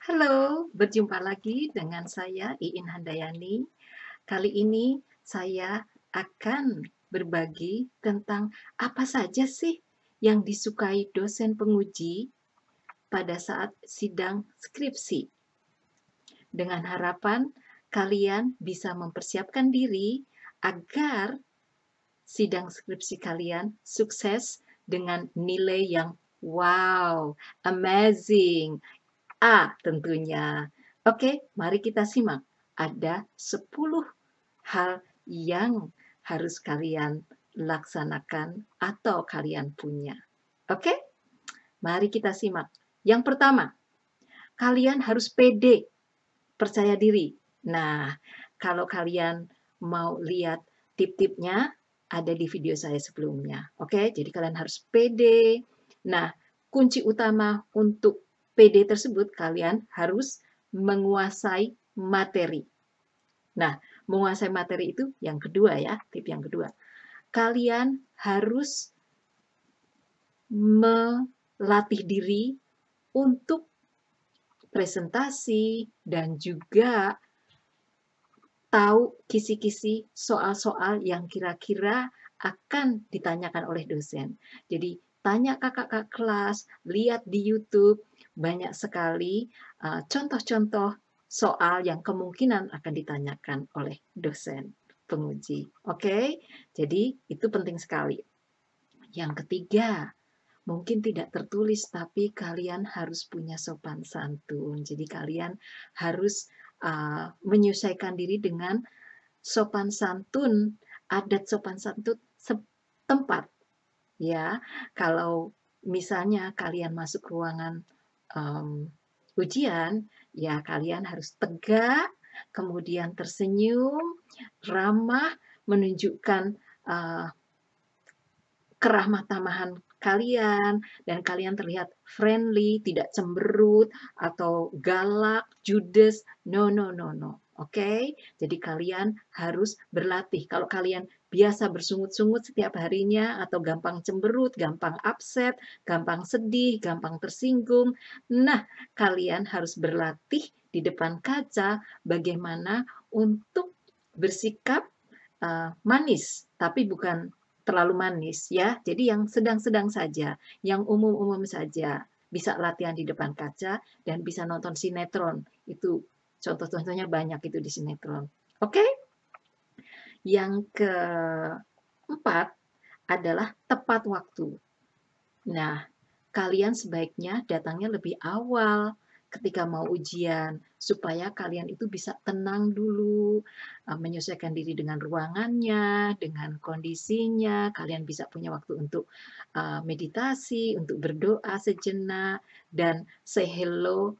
Halo, berjumpa lagi dengan saya Iin Handayani. Kali ini saya akan berbagi tentang apa saja sih yang disukai dosen penguji pada saat sidang skripsi. Dengan harapan kalian bisa mempersiapkan diri agar sidang skripsi kalian sukses dengan nilai yang wow, amazing, A tentunya. Oke, mari kita simak. Ada 10 hal yang harus kalian laksanakan atau kalian punya. Oke, mari kita simak. Yang pertama, kalian harus pede, percaya diri. Nah, kalau kalian mau lihat tip-tipnya, ada di video saya sebelumnya. Oke, jadi kalian harus pede. Nah, kunci utama untuk pede tersebut, kalian harus menguasai materi. Nah, menguasai materi itu yang kedua ya, tip yang kedua. Kalian harus melatih diri untuk presentasi dan juga tahu kisi-kisi soal-soal yang kira-kira akan ditanyakan oleh dosen. Jadi tanya kakak kelas, lihat di YouTube, banyak sekali contoh-contoh soal yang kemungkinan akan ditanyakan oleh dosen penguji. Oke, jadi itu penting sekali. Yang ketiga, mungkin tidak tertulis, tapi kalian harus punya sopan santun. Jadi kalian harus menyesuaikan diri dengan sopan santun, adat sopan santun setempat. Ya, kalau misalnya kalian masuk ruangan ujian, ya kalian harus tegak, kemudian tersenyum, ramah, menunjukkan uh, kerah tamahan kalian, dan kalian terlihat friendly, tidak cemberut atau galak, judes. No, no, no, no. Oke, jadi kalian harus berlatih. Kalau kalian biasa bersungut-sungut setiap harinya atau gampang cemberut, gampang upset, gampang sedih, gampang tersinggung. Nah, kalian harus berlatih di depan kaca bagaimana untuk bersikap manis, tapi bukan terlalu manis ya. Jadi yang sedang-sedang saja, yang umum-umum saja. Bisa latihan di depan kaca dan bisa nonton sinetron. Itu contoh-contohnya banyak itu di sinetron. Oke? Yang keempat adalah tepat waktu. Nah, kalian sebaiknya datangnya lebih awal ketika mau ujian, supaya kalian itu bisa tenang dulu, menyesuaikan diri dengan ruangannya, dengan kondisinya, kalian bisa punya waktu untuk meditasi, untuk berdoa sejenak, dan say hello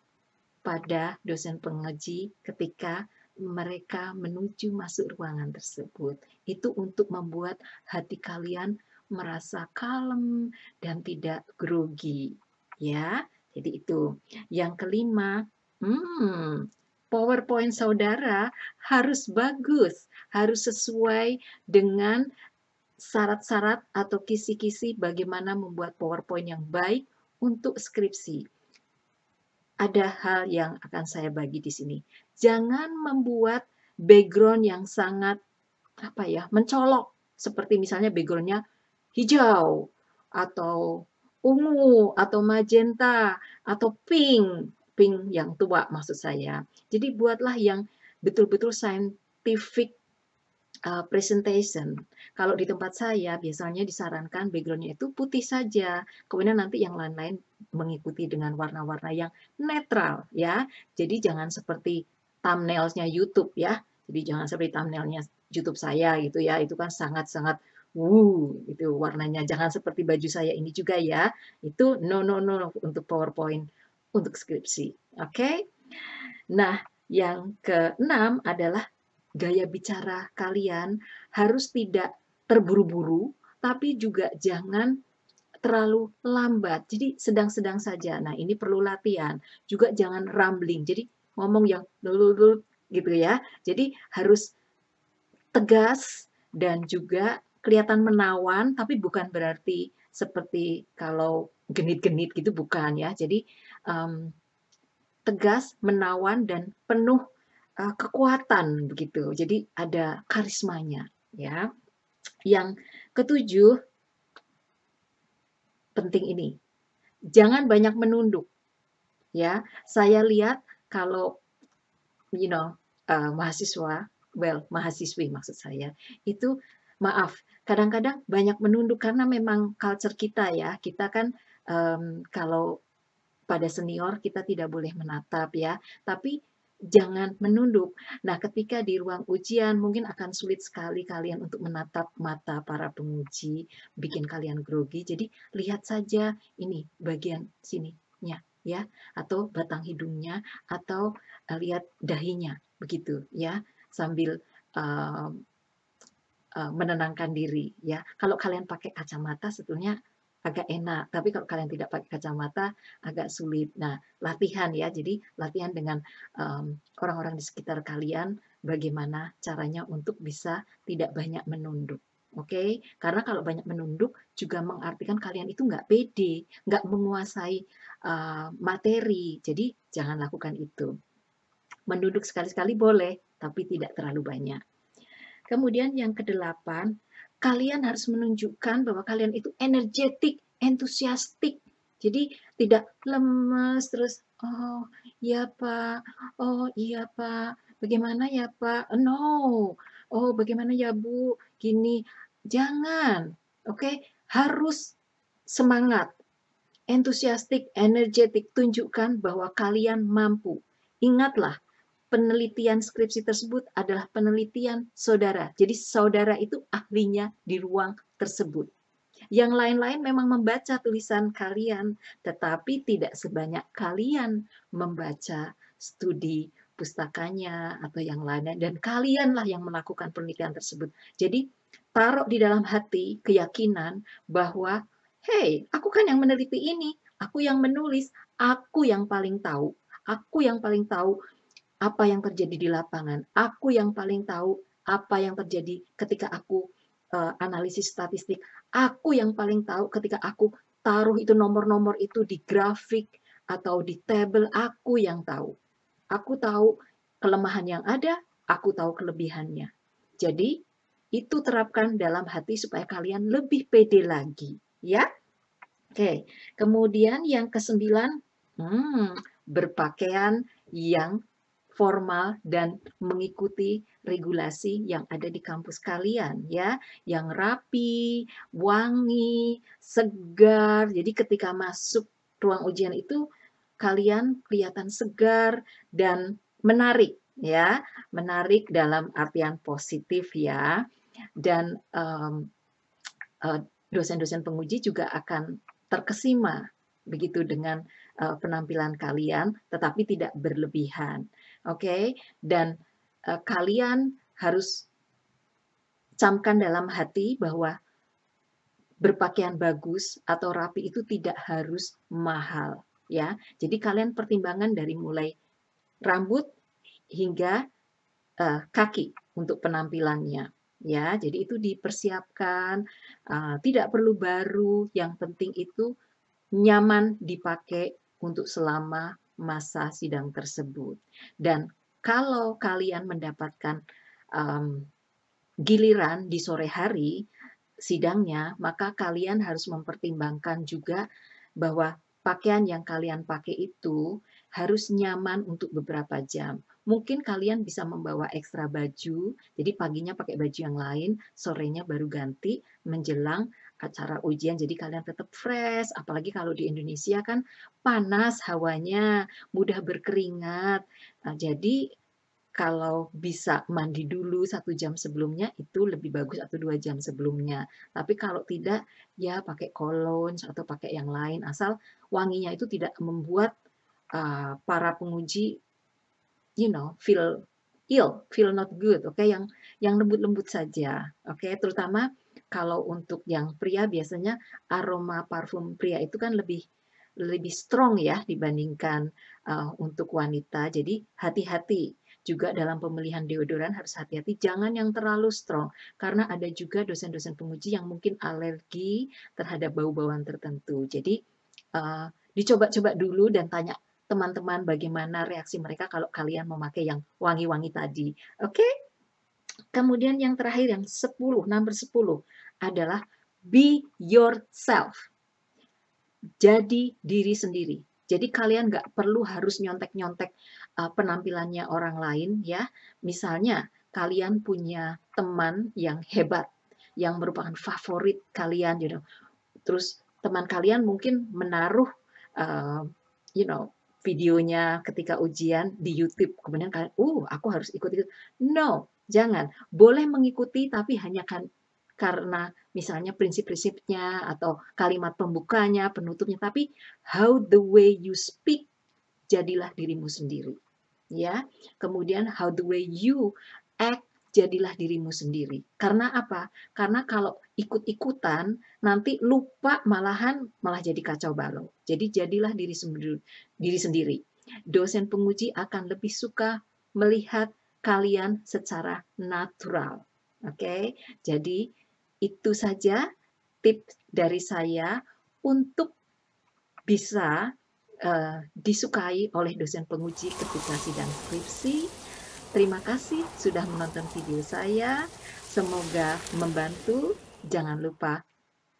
pada dosen penguji ketika mereka menuju masuk ruangan tersebut. Itu untuk membuat hati kalian merasa kalem dan tidak grogi. Ya, jadi itu. Yang kelima, PowerPoint saudara harus bagus, harus sesuai dengan syarat-syarat atau kisi-kisi bagaimana membuat PowerPoint yang baik untuk skripsi. Ada hal yang akan saya bagi di sini. Jangan membuat background yang sangat mencolok, seperti misalnya backgroundnya hijau atau ungu atau magenta atau pink, pink yang tua maksud saya. Jadi buatlah yang betul-betul scientific presentation. Kalau di tempat saya biasanya disarankan backgroundnya itu putih saja, kemudian nanti yang lain-lain mengikuti dengan warna-warna yang netral ya. Jadi jangan seperti thumbnailnya YouTube ya. Jadi jangan seperti thumbnailnya YouTube saya gitu ya. Itu kan sangat-sangat itu warnanya. Jangan seperti baju saya ini juga ya. Itu no no no untuk PowerPoint untuk skripsi. Oke? Nah, yang keenam adalah gaya bicara kalian harus tidak terburu-buru, tapi juga jangan terlalu lambat. Jadi sedang-sedang saja. Nah, ini perlu latihan. Juga jangan rambling. Jadi ngomong yang dulu gitu ya. Jadi harus tegas dan juga kelihatan menawan, tapi bukan berarti seperti kalau genit-genit gitu bukan ya. Jadi um, tegas, menawan, dan penuh kekuatan begitu. Jadi ada karismanya ya. Yang ketujuh, penting ini, jangan banyak menunduk ya. Saya lihat kalau you know, mahasiswa, mahasiswi maksud saya, itu maaf, kadang-kadang banyak menunduk karena memang culture kita ya, kita kan kalau pada senior kita tidak boleh menatap ya, tapi jangan menunduk. Nah, ketika di ruang ujian mungkin akan sulit sekali kalian untuk menatap mata para penguji, bikin kalian grogi. Jadi lihat saja ini bagian sininya ya, atau batang hidungnya, atau lihat dahinya, begitu ya, sambil uh, menenangkan diri ya. Kalau kalian pakai kacamata sebetulnya agak enak, tapi kalau kalian tidak pakai kacamata agak sulit. Nah, latihan ya, jadi latihan dengan orang-orang di sekitar kalian bagaimana caranya untuk bisa tidak banyak menunduk. Oke, karena kalau banyak menunduk juga mengartikan kalian itu nggak pede, nggak menguasai materi. Jadi jangan lakukan itu. Menunduk sekali-sekali boleh, tapi tidak terlalu banyak. Kemudian yang kedelapan, kalian harus menunjukkan bahwa kalian itu energetik, entusiastik. Jadi tidak lemes terus, oh iya Pak, oh iya Pak, bagaimana ya Pak? No, oh bagaimana ya Bu? Gini, jangan, oke? Harus semangat, entusiastik, energetik, tunjukkan bahwa kalian mampu. Ingatlah, penelitian skripsi tersebut adalah penelitian saudara. Jadi saudara itu ahlinya di ruang tersebut. Yang lain-lain memang membaca tulisan kalian, tetapi tidak sebanyak kalian membaca studi pustakanya atau yang lainnya. Dan kalianlah yang melakukan penelitian tersebut. Jadi taruh di dalam hati keyakinan bahwa, hey, aku kan yang meneliti ini, aku yang menulis, aku yang paling tahu. Aku yang paling tahu apa yang terjadi di lapangan. Aku yang paling tahu apa yang terjadi ketika aku analisis statistik. Aku yang paling tahu ketika aku taruh itu nomor-nomor itu di grafik atau di tabel. Aku yang tahu. Aku tahu kelemahan yang ada, aku tahu kelebihannya. Jadi, itu terapkan dalam hati supaya kalian lebih pede lagi. Ya, oke. Kemudian yang kesembilan, berpakaian yang formal dan mengikuti regulasi yang ada di kampus kalian ya, yang rapi, wangi, segar. Jadi ketika masuk ruang ujian itu kalian kelihatan segar dan menarik ya, menarik dalam artian positif ya. Dan dosen-dosen penguji juga akan terkesima begitu dengan penampilan kalian, tetapi tidak berlebihan. Oke, dan kalian harus camkan dalam hati bahwa berpakaian bagus atau rapi itu tidak harus mahal, ya. Jadi kalian pertimbangan dari mulai rambut hingga kaki untuk penampilannya, ya. Jadi itu dipersiapkan, tidak perlu baru, yang penting itu nyaman dipakai untuk selama masa sidang tersebut. Dan kalau kalian mendapatkan giliran di sore hari sidangnya, maka kalian harus mempertimbangkan juga bahwa pakaian yang kalian pakai itu harus nyaman untuk beberapa jam. Mungkin kalian bisa membawa ekstra baju, jadi paginya pakai baju yang lain, sorenya baru ganti menjelang acara ujian, jadi kalian tetap fresh. Apalagi kalau di Indonesia kan panas hawanya, mudah berkeringat. Nah, jadi kalau bisa mandi dulu 1 jam sebelumnya itu lebih bagus, atau 2 jam sebelumnya. Tapi kalau tidak, ya pakai cologne atau pakai yang lain, asal wanginya itu tidak membuat para penguji feel ill, feel not good. Oke, yang lembut-lembut saja. Oke, terutama kalau untuk yang pria biasanya aroma parfum pria itu kan lebih lebih strong ya dibandingkan untuk wanita. Jadi hati-hati juga dalam pemilihan deodoran, harus hati-hati, jangan yang terlalu strong, karena ada juga dosen-dosen penguji yang mungkin alergi terhadap bau-bauan tertentu. Jadi dicoba-coba dulu dan tanya teman-teman bagaimana reaksi mereka kalau kalian memakai yang wangi-wangi tadi. Oke? Kemudian yang terakhir yang 10, nomor 10 adalah be yourself. Jadi diri sendiri. Jadi kalian nggak perlu harus nyontek-nyontek penampilannya orang lain ya. Misalnya kalian punya teman yang hebat, yang merupakan favorit kalian, terus teman kalian mungkin menaruh uh, you know videonya ketika ujian di YouTube, kemudian kalian, aku harus ikut. No, jangan. Boleh mengikuti tapi hanya karena misalnya prinsip-prinsipnya atau kalimat pembukanya, penutupnya, tapi how the way you speak, jadilah dirimu sendiri. Ya, kemudian how the way you act, jadilah dirimu sendiri. Karena apa? Karena kalau ikut-ikutan nanti lupa, malah jadi kacau balau. Jadi jadilah diri sendiri. Dosen penguji akan lebih suka melihat kalian secara natural. Oke, jadi itu saja tips dari saya untuk bisa disukai oleh dosen penguji ketika sidang skripsi. Terima kasih sudah menonton video saya. Semoga membantu. Jangan lupa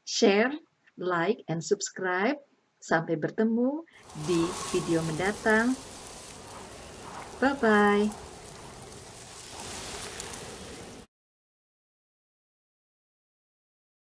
share, like, and subscribe. Sampai bertemu di video mendatang. Bye-bye.